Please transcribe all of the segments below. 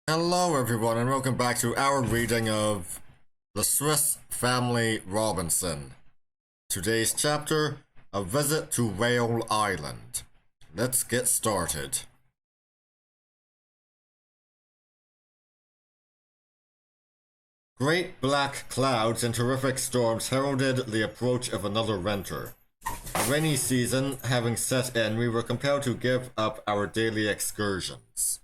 Hello everyone and welcome back to our reading of The Swiss Family Robinson. Today's chapter, A Visit to Whale Island. Let's get started. Great black clouds and terrific storms heralded the approach of another winter. The rainy season having set in, we were compelled to give up our daily excursions.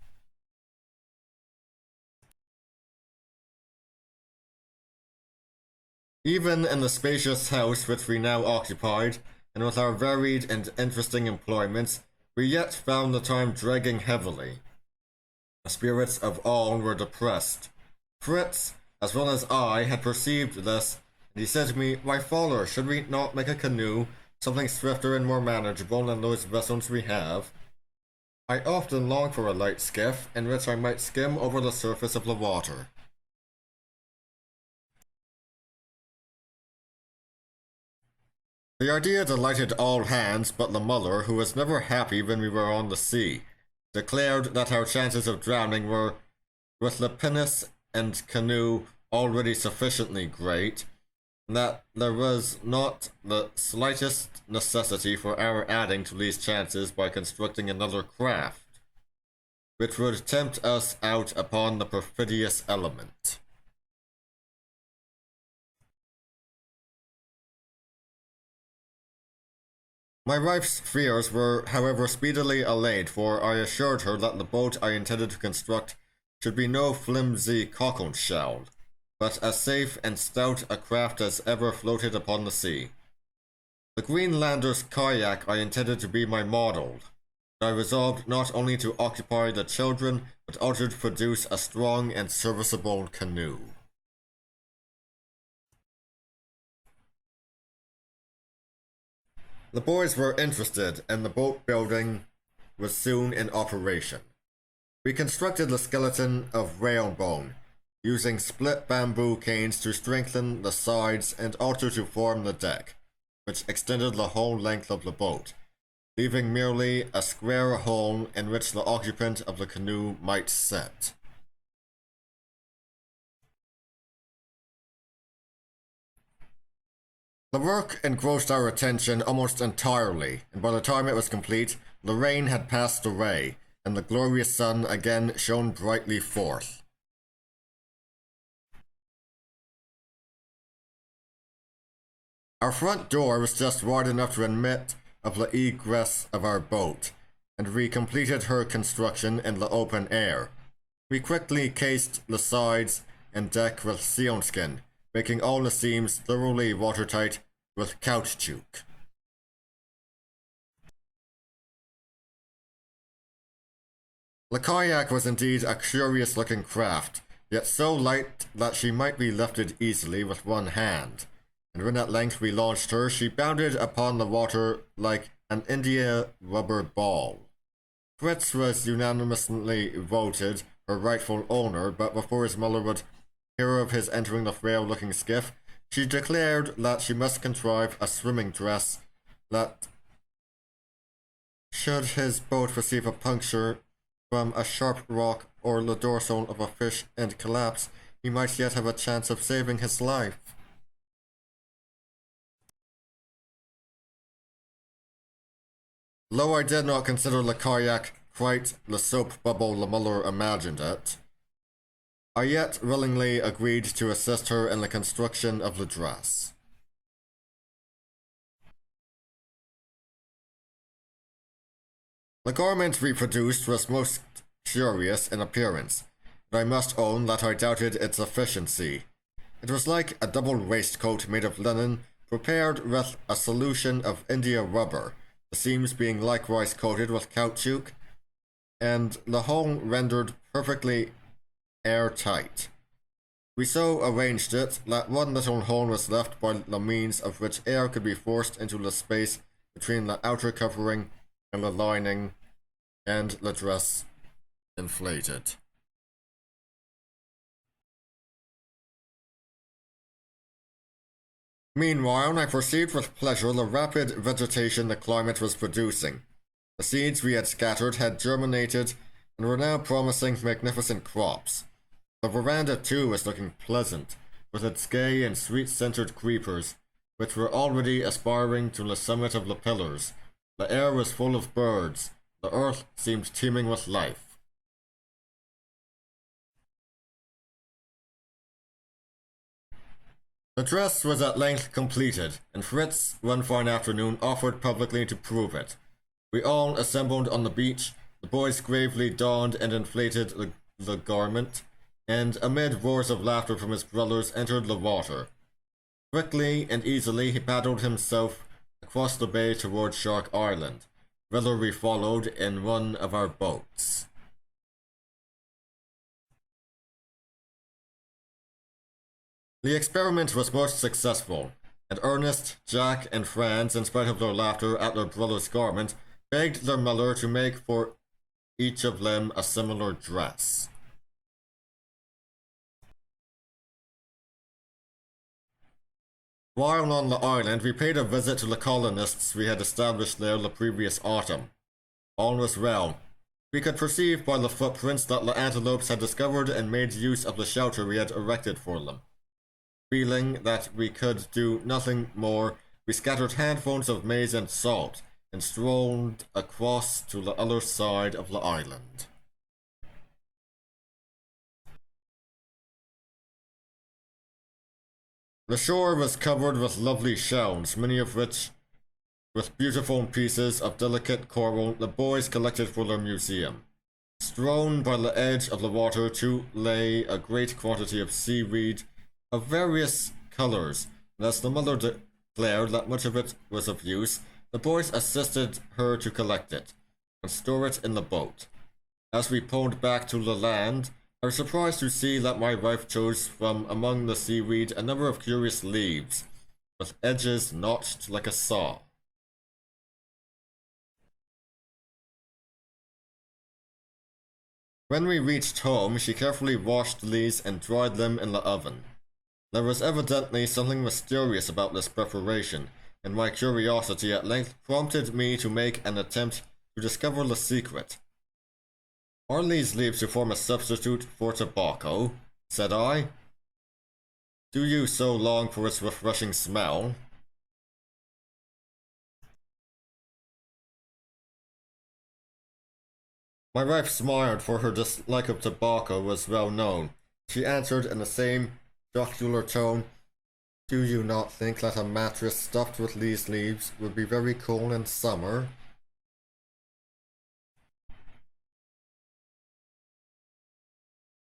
Even in the spacious house which we now occupied, and with our varied and interesting employments, we yet found the time dragging heavily. The spirits of all were depressed. Fritz, as well as I, had perceived this, and he said to me, "Why, father, should we not make a canoe, something swifter and more manageable than those vessels we have? I often long for a light skiff, in which I might skim over the surface of the water." The idea delighted all hands but the mother, who was never happy when we were on the sea, declared that our chances of drowning were, with the pinnace and canoe, already sufficiently great, and that there was not the slightest necessity for our adding to these chances by constructing another craft, which would tempt us out upon the perfidious element. My wife's fears were, however, speedily allayed, for I assured her that the boat I intended to construct should be no flimsy cockle shell, but as safe and stout a craft as ever floated upon the sea. The Greenlander's kayak I intended to be my model, and I resolved not only to occupy the children, but also to produce a strong and serviceable canoe. The boys were interested, and the boat building was soon in operation. We constructed the skeleton of whalebone, using split bamboo canes to strengthen the sides and also to form the deck, which extended the whole length of the boat, leaving merely a square hole in which the occupant of the canoe might sit. The work engrossed our attention almost entirely, and by the time it was complete, the rain had passed away, and the glorious sun again shone brightly forth. Our front door was just wide enough to admit of the egress of our boat, and we completed her construction in the open air. We quickly cased the sides and deck with sealskin, making all the seams thoroughly watertight with caoutchouc. The kayak was indeed a curious-looking craft, yet so light that she might be lifted easily with one hand, and when at length we launched her, she bounded upon the water like an India rubber ball. Fritz was unanimously voted her rightful owner, but before his mother would hear of his entering the frail-looking skiff, she declared that she must contrive a swimming dress that, should his boat receive a puncture from a sharp rock or the dorsal of a fish and collapse, he might yet have a chance of saving his life. Though I did not consider the kayak quite the soap bubble the mother imagined it, I yet willingly agreed to assist her in the construction of the dress. The garment we produced was most curious in appearance, and I must own that I doubted its efficiency. It was like a double waistcoat made of linen, prepared with a solution of India rubber, the seams being likewise coated with caoutchouc, and the whole rendered perfectly airtight. We so arranged it that one little hole was left by the means of which air could be forced into the space between the outer covering and the lining, and the dress inflated. Meanwhile, I perceived with pleasure the rapid vegetation the climate was producing. The seeds we had scattered had germinated, and were now promising magnificent crops. The veranda too was looking pleasant, with its gay and sweet-scented creepers, which were already aspiring to the summit of the pillars. The air was full of birds. The earth seemed teeming with life. The dress was at length completed, and Fritz, one fine afternoon, offered publicly to prove it. We all assembled on the beach. The boys gravely donned and inflated the garment, and amid roars of laughter from his brothers entered the water. Quickly and easily he paddled himself across the bay toward Shark Island, whither we followed in one of our boats. The experiment was most successful, and Ernest, Jack, and Franz, in spite of their laughter at their brother's garment, begged their mother to make for each of them a similar dress. While on the island, we paid a visit to the colonists we had established there the previous autumn. All was well. We could perceive by the footprints that the antelopes had discovered and made use of the shelter we had erected for them. Feeling that we could do nothing more, we scattered handfuls of maize and salt, and strolled across to the other side of the island. The shore was covered with lovely shells, many of which, with beautiful pieces of delicate coral, the boys collected for their museum. Strewn by the edge of the water too lay a great quantity of seaweed of various colors, and as the mother declared that much of it was of use, the boys assisted her to collect it and store it in the boat. As we pulled back to the land, I was surprised to see that my wife chose from among the seaweed a number of curious leaves, with edges notched like a saw. When we reached home, she carefully washed these and dried them in the oven. There was evidently something mysterious about this preparation, and my curiosity at length prompted me to make an attempt to discover the secret. "Are these leaves to form a substitute for tobacco?" said I. "Do you so long for its refreshing smell?" My wife smiled, for her dislike of tobacco was well known. She answered in the same jocular tone, "Do you not think that a mattress stuffed with these leaves would be very cool in summer?"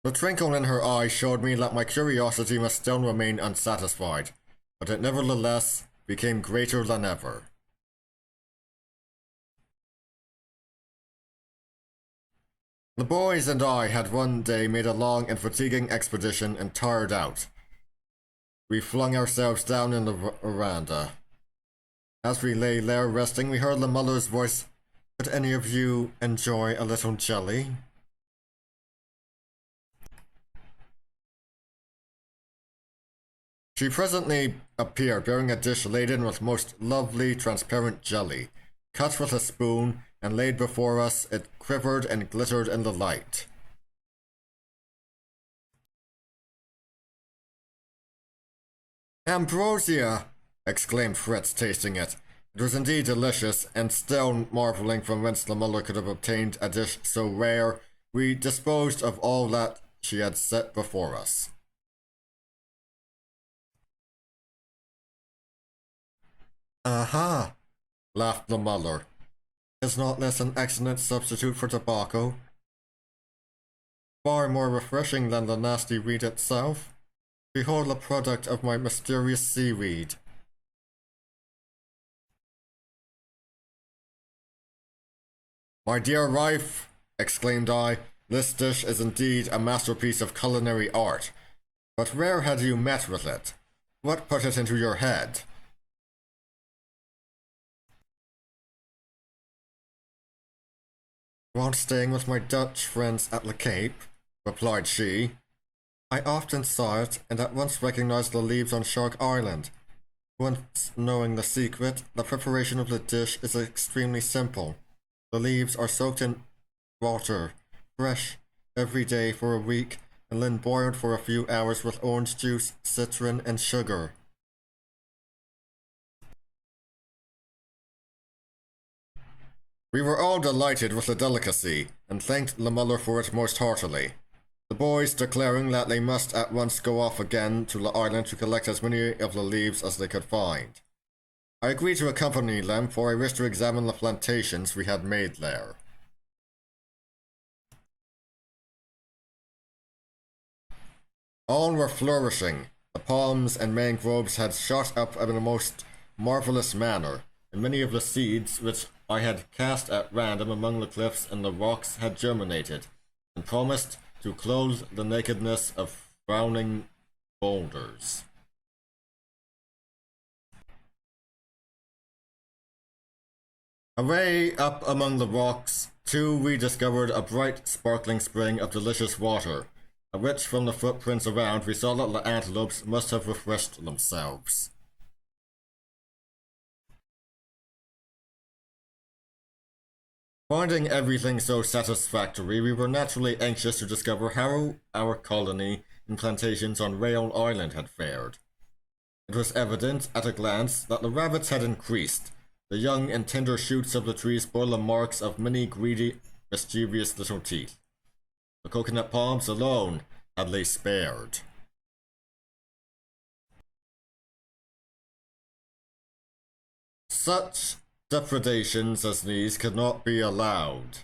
The twinkle in her eye showed me that my curiosity must still remain unsatisfied, but it nevertheless became greater than ever. The boys and I had one day made a long and fatiguing expedition and tired out. We flung ourselves down in the veranda. As we lay there resting, we heard the mother's voice, "Would any of you enjoy a little jelly?" She presently appeared, bearing a dish laden with most lovely transparent jelly. Cut with a spoon and laid before us, it quivered and glittered in the light. "Ambrosia!" exclaimed Fritz, tasting it. It was indeed delicious, and still marveling from whence the mother could have obtained a dish so rare, we disposed of all that she had set before us. "Aha!" laughed the mother. "Is not this an excellent substitute for tobacco? Far more refreshing than the nasty weed itself. Behold the product of my mysterious seaweed." "My dear wife," exclaimed I, "this dish is indeed a masterpiece of culinary art. But where had you met with it? What put it into your head?" "While staying with my Dutch friends at the Cape," replied she. "I often saw it, and at once recognized the leaves on Shark Island. Once knowing the secret, the preparation of the dish is extremely simple. The leaves are soaked in water, fresh every day for a week, and then boiled for a few hours with orange juice, citron, and sugar. We were all delighted with the delicacy, and thanked the mother for it most heartily. The boys declaring that they must at once go off again to the island to collect as many of the leaves as they could find. I agreed to accompany them, for I wished to examine the plantations we had made there. All were flourishing. The palms and mangroves had shot up in a most marvelous manner, and many of the seeds which I had cast at random among the cliffs and the rocks had germinated, and promised to clothe the nakedness of frowning boulders. Away up among the rocks, too, we discovered a bright, sparkling spring of delicious water, at which, from the footprints around, we saw that the antelopes must have refreshed themselves. Finding everything so satisfactory, we were naturally anxious to discover how our colony in plantations on Rail Island had fared. It was evident at a glance that the rabbits had increased. The young and tender shoots of the trees bore the marks of many greedy, mischievous little teeth. The coconut palms alone had they spared. Such depredations as these could not be allowed,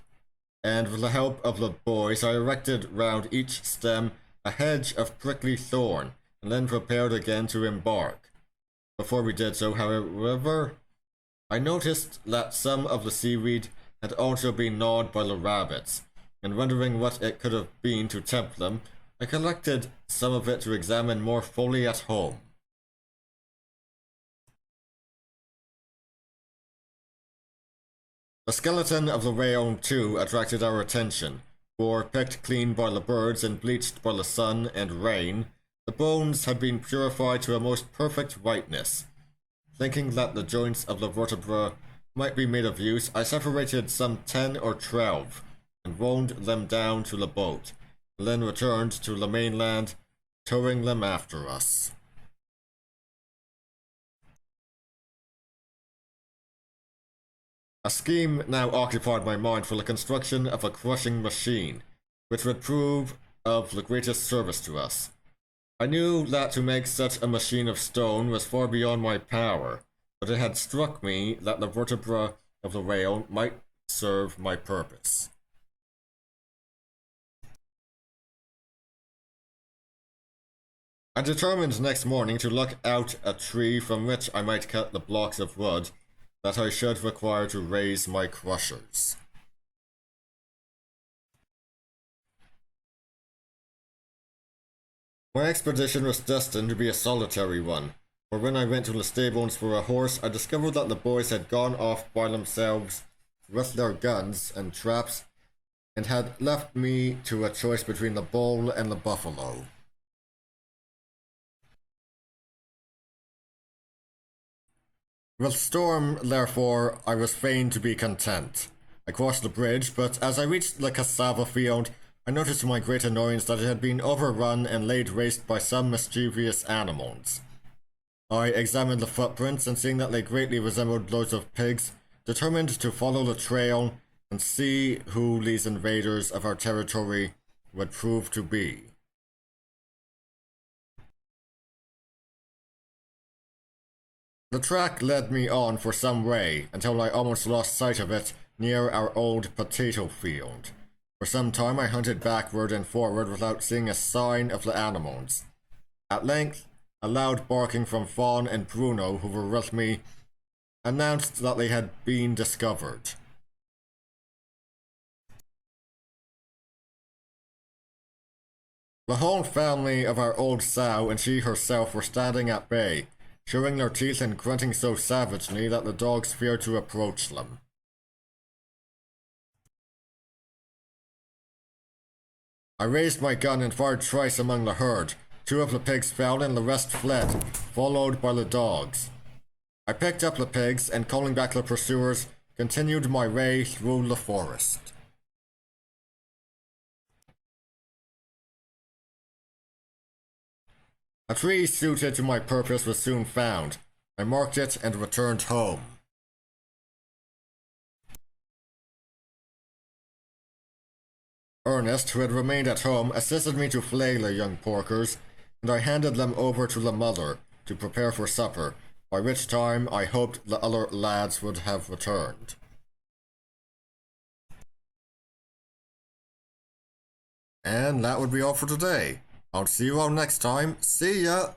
and with the help of the boys I erected round each stem a hedge of prickly thorn, and then prepared again to embark. Before we did so, however, I noticed that some of the seaweed had also been gnawed by the rabbits, and wondering what it could have been to tempt them, I collected some of it to examine more fully at home. The skeleton of the whale, too, attracted our attention, for, picked clean by the birds and bleached by the sun and rain, the bones had been purified to a most perfect whiteness. Thinking that the joints of the vertebra might be made of use, I separated some 10 or 12, and rolled them down to the boat, and then returned to the mainland, towing them after us. A scheme now occupied my mind for the construction of a crushing machine, which would prove of the greatest service to us. I knew that to make such a machine of stone was far beyond my power, but it had struck me that the vertebra of the whale might serve my purpose. I determined next morning to look out a tree from which I might cut the blocks of wood that I should require to raise my crushers. My expedition was destined to be a solitary one, for when I went to the stables for a horse, I discovered that the boys had gone off by themselves with their guns and traps, and had left me to a choice between the bull and the buffalo. With Storm, therefore, I was fain to be content. I crossed the bridge, but as I reached the cassava field, I noticed to my great annoyance that it had been overrun and laid waste by some mischievous animals. I examined the footprints, and seeing that they greatly resembled those of pigs, determined to follow the trail and see who these invaders of our territory would prove to be. The track led me on for some way, until I almost lost sight of it near our old potato field. For some time I hunted backward and forward without seeing a sign of the animals. At length, a loud barking from Fawn and Bruno, who were with me, announced that they had been discovered. The whole family of our old sow and she herself were standing at bay, showing their teeth and grunting so savagely that the dogs feared to approach them. I raised my gun and fired twice among the herd. 2 of the pigs fell and the rest fled, followed by the dogs. I picked up the pigs and, calling back the pursuers, continued my way through the forest. A tree suited to my purpose was soon found. I marked it and returned home. Ernest, who had remained at home, assisted me to flay the young porkers, and I handed them over to the mother to prepare for supper, by which time I hoped the other lads would have returned. And that would be all for today. I'll see you all next time. See ya!